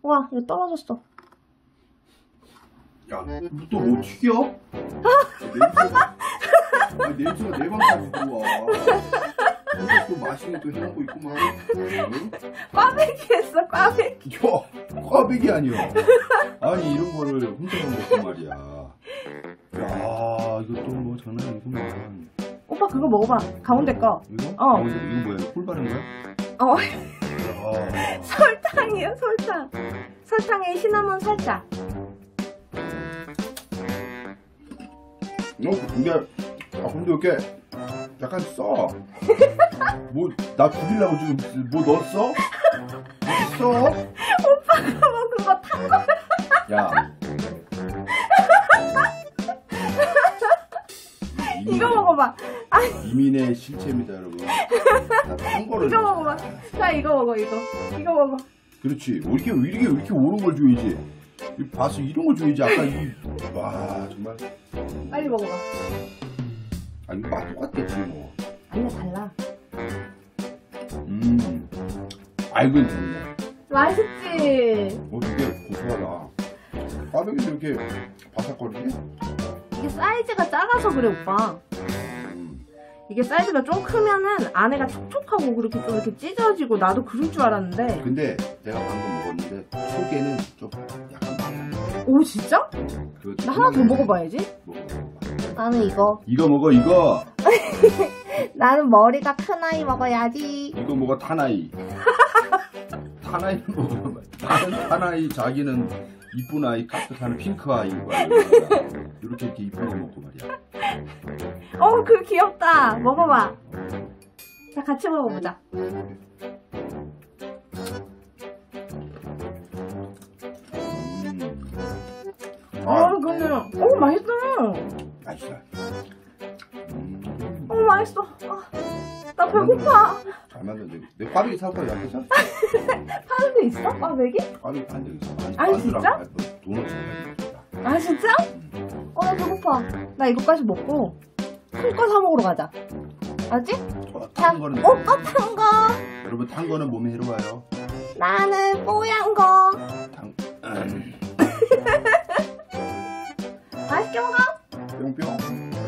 와, 이거 떨어졌어. 야, 또 뭐 튀겨? 냄새가 내 방까지 들어와. 또 맛있는 또 해놓고 있구만. 응? 꽈배기 했어, 꽈배기. 야, 꽈배기 아니야. 아니, 이런 거를 혼자 먹고 말이야. 야, 이것도 뭐 장난 아니구만. 오빠 그거 먹어봐. 가운데 거. 이거? 어. 이거 뭐야? 꿀 바른 거야? 어. 야. 설탕이에요, 설탕. 설탕에 시나몬 살짝. 근데 이렇게 약간 써. 뭐, 나 죽이려고 지금 뭐 넣었어? 뭐 써? 오빠가 먹은 거 탄 거야. 야. 이거 먹어봐. 이민의 실체입니다, 여러분. 나탄 거를. 이거 먹어봐. 자, 이거 먹어, 이거. 이거 먹어. 그렇지. 이렇게 오른 걸 줘야지. 봐서 이런 걸 줘야지. 아까 와, 정말. 빨리 먹어봐. 이거 맛 똑같겠지, 뭐. 아니야, 달라. 이건 좋네. 맛있지? 되게 고소하다. 꽈배기도 이렇게 바삭거리지? 이게 사이즈가 작아서 그래, 오빠. 이게 사이즈가 좀 크면은 안에가 촉촉하고 그렇게 좀 이렇게 찢어지고 나도 그럴 줄 알았는데. 근데 내가 방금 먹었는데 속에는 좀 약간 많아. 오, 진짜? 나 하나 더 먹어봐야지. 먹어봐. 나는 이거. 이거 먹어, 이거. 나는 머리가 큰 아이 먹어야지. 이거 먹어, 타나이. 타나이는 먹어. 나는 타나이, 자기는 이쁜 아이, 깍듯한 핑크 아이. 이렇게 이쁜 거 먹고 말이야. 그거 귀엽다. 먹어봐. 자, 같이 먹어보자. 근데, 맛있어. 맛있어. 맛있어. 나 배고파. 잘 만든데. 내 꽈배기 사올 거야, 여기서? 파는 데 있어? 꽈배기? 꽈배기 안 되겠어. 진짜? 돈을 사야 아, 진짜? 나 배고파. 나 이거까지 먹고 큰 거 사 먹으러 가자. 알지? 탄 거는. 오빠 탄 거. 여러분, 탄 거는 몸에 해로워요. 나는 뽀얀 거. 탄. 맛있게 먹어. 뿅뿅.